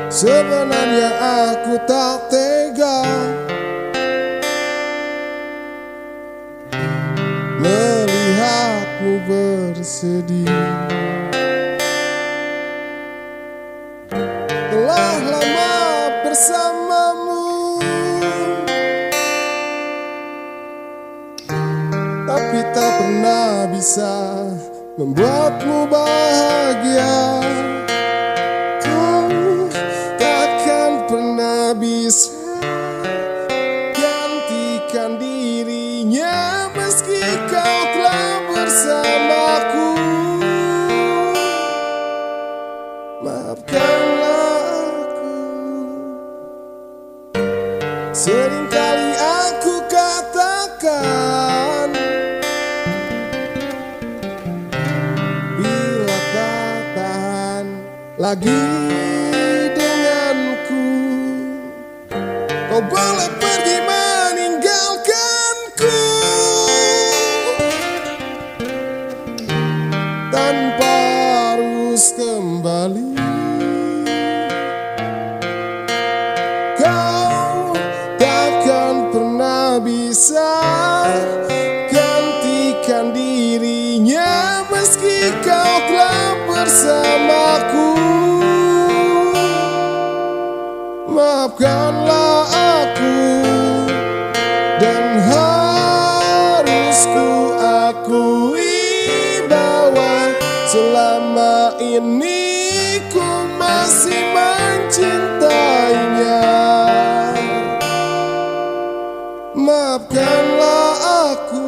Sebenarnya aku tak tega melihatmu bersedih. Telah lama bersamamu, tapi tak pernah bisa membuatmu bahagia. Kau takkan pernah bisa gantikan dirinya, meski kau telah bersamaku. Maafkanlah aku. Seringkali aku katakan, bila tak tahan lagi denganku, kau boleh pergi meninggalkanku tanpa harus kembali. Kau takkan pernah bisa gantikan dirinya, meski kau telah bersamaku. Maafkanlah aku, dan harus ku akui bahwa selama ini ku masih mencintainya. Maafkanlah aku.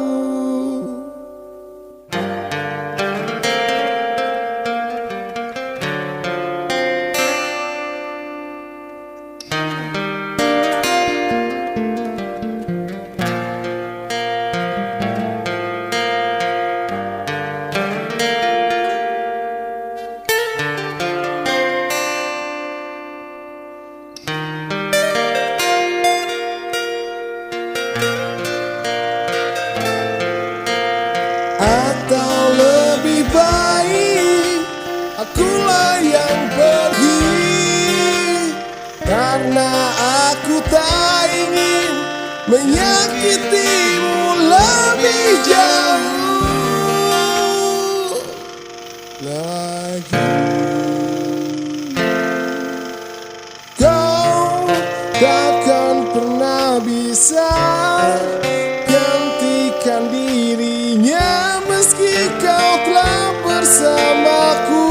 Atau lebih baik akulah yang pergi, karena aku tak ingin menyakitimu lebih jauh lagi. Kau takkan pernah bisa gantikan dirinya, meski kau telah bersamaku.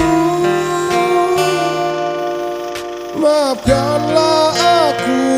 Maafkanlah aku.